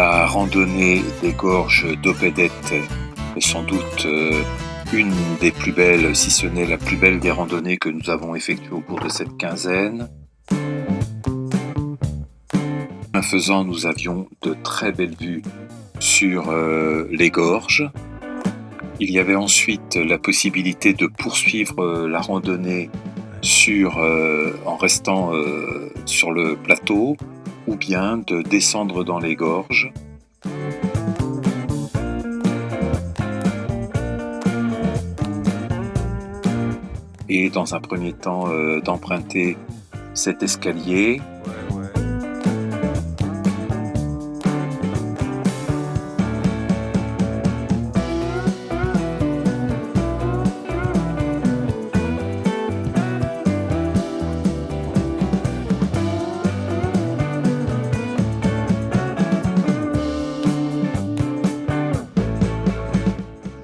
La randonnée des gorges d'Opedette est sans doute une des plus belles, si ce n'est la plus belle des randonnées que nous avons effectuées au cours de cette quinzaine. En faisant, nous avions de très belles vues sur les gorges. Il y avait ensuite la possibilité de poursuivre la randonnée en restant sur le plateau, ou bien de descendre dans les gorges. Et dans un premier temps, d'emprunter cet escalier.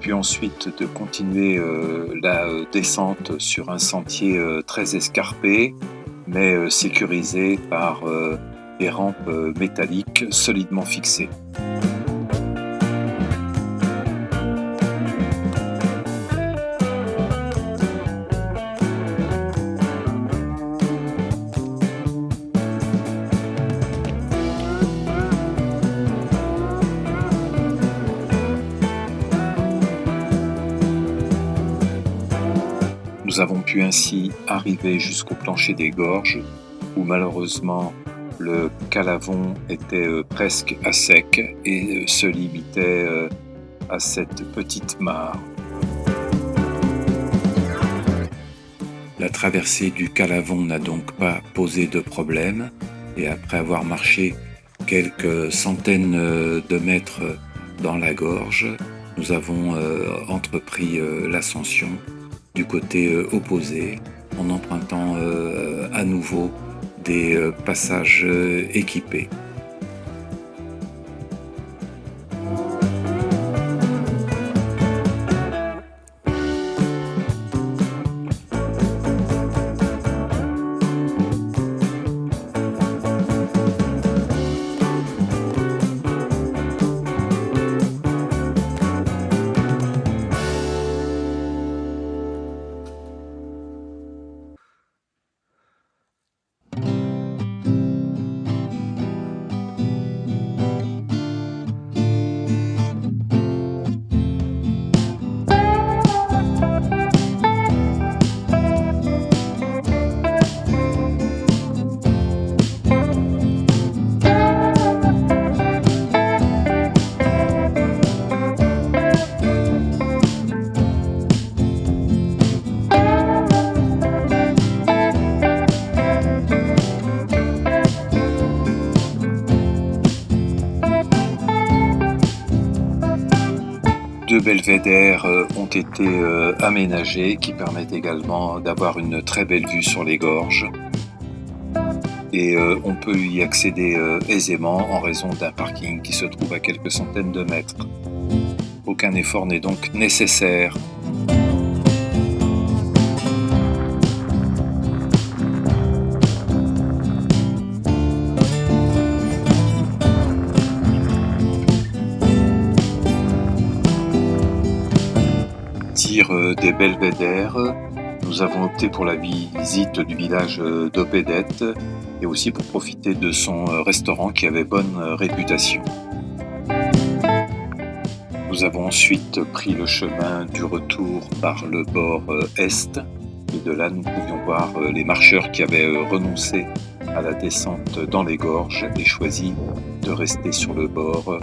Puis ensuite de continuer la descente sur un sentier très escarpé, mais sécurisé par des rampes métalliques solidement fixées. Nous avons pu ainsi arriver jusqu'au plancher des gorges, où malheureusement le calavon était presque à sec et se limitait à cette petite mare. La traversée du calavon n'a donc pas posé de problème, et après avoir marché quelques centaines de mètres dans la gorge, nous avons entrepris l'ascension du côté opposé, en empruntant à nouveau des passages équipés. Deux belvédères ont été aménagés qui permettent également d'avoir une très belle vue sur les gorges. Et on peut y accéder aisément en raison d'un parking qui se trouve à quelques centaines de mètres. Aucun effort n'est donc nécessaire. Des belvédères, nous avons opté pour la visite du village d'Opedette et aussi pour profiter de son restaurant qui avait bonne réputation. Nous avons ensuite pris le chemin du retour par le bord est, et de là nous pouvions voir les marcheurs qui avaient renoncé à la descente dans les gorges et choisi de rester sur le bord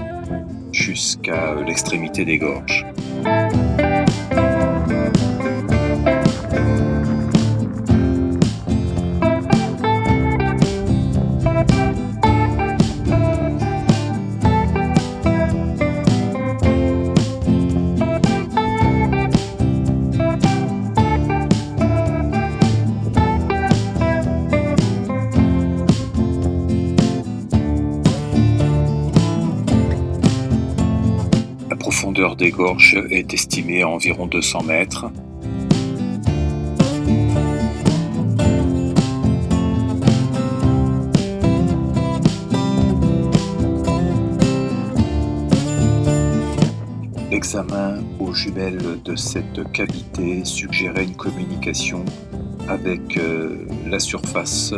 jusqu'à l'extrémité des gorges. La profondeur des gorges est estimée à environ 200 mètres. examen aux jumelles de cette cavité suggérait une communication avec la surface.